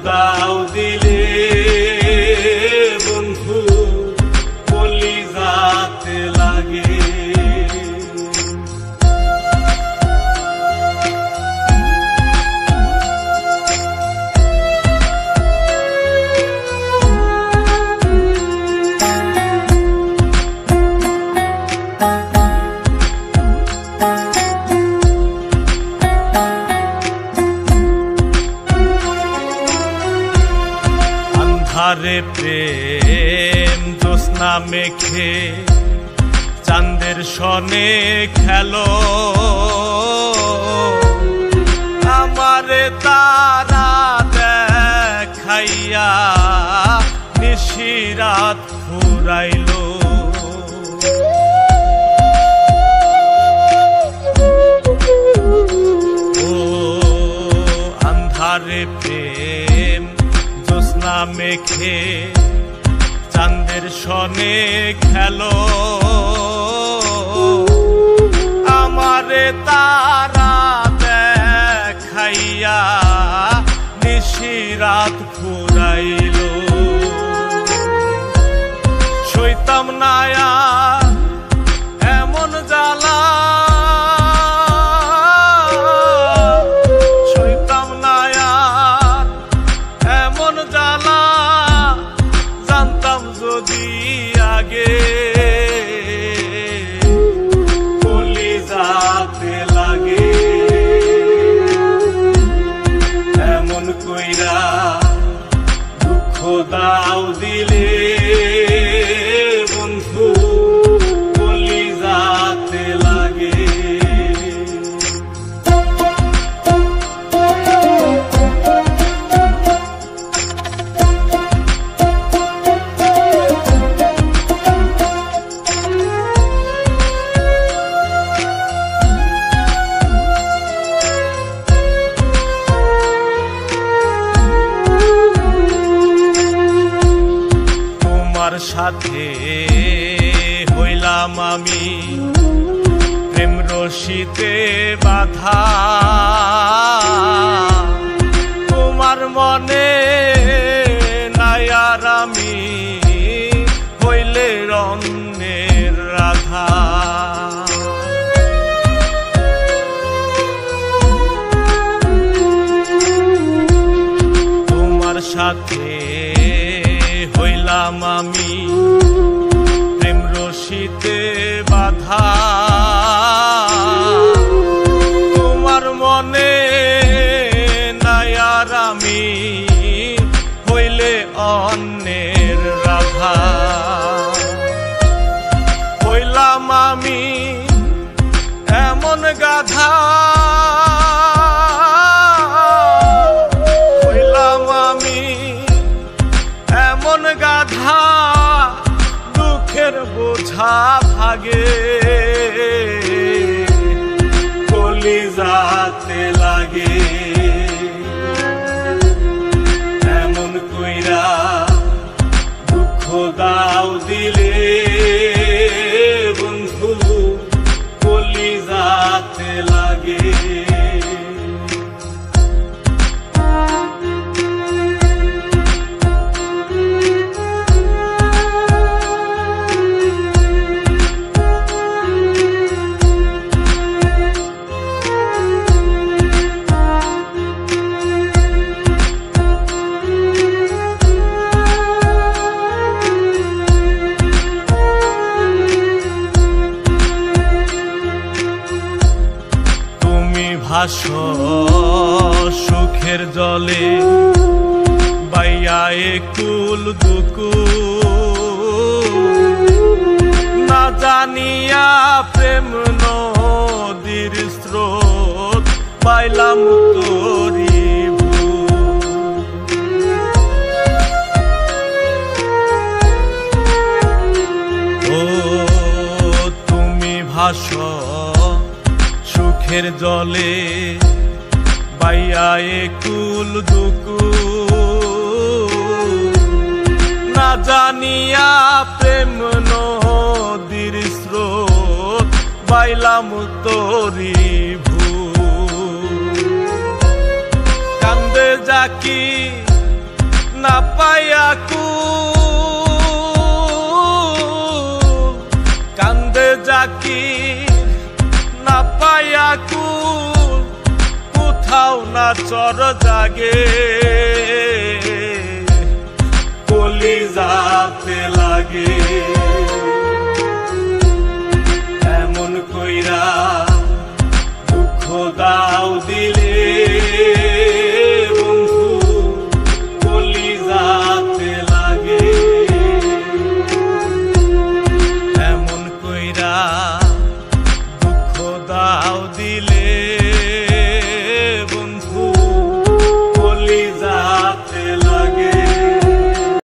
দাও দিলে বন্ধু কলিজাতে লাগে। আরে প্রেম জ্যোৎস্না মেখে চাঁদের সনে খেলো, আমারে তারা দেখাইয়া নিশিরাত ফুরাইলো। ও আন্ধারে প্রেম জ্যোৎস্না মেখে চাঁদের সনে খেলো, আমারে তারা দেখাইয়া নিশিরাত ফুরাইলো। সইতাম না এমন জ্বালা, সইতাম না এমন জ্বালা, জানতাম যদি আগে কলিজাতে লাগে। এমন কইরা দুঃখ দাও দিলে বন্ধু কলিজাতে লাগে। সাথে হইলাম আমি প্রেম রশিতে বাধা, তোমার মনে নাই আর আমি হইলে অন্যের রাধা। তোমার সাথে হইলাম আমি প্রেম রশিতে বাধা, তোমার মনে নাই আর আমি হইলে অন্যের রাধা। হইলাম আমি এমন গাধা, হইলাম আমি এমন গাধা, দুঃখের বোঝা ভাগে কলিজাতে লাগে। এমন কইরা দুঃখ দাও দিলে বন্ধু কলিজাতে লাগে। ভাসো সুখের জলে বাইয়া একুল দুকুল, না জানিয়া প্রেম নদীর স্রোত পাইলাম তোরি ভুল। ও তুমি ভাসো সুখের জলে বাইয়া একুল দুকুল, না জানিয়া প্রেম নদীর স্রোত পাইলাম তোরি ভুল। কান্দে জাকি ভাবনা চর জাগে কলিজাতে লাগে।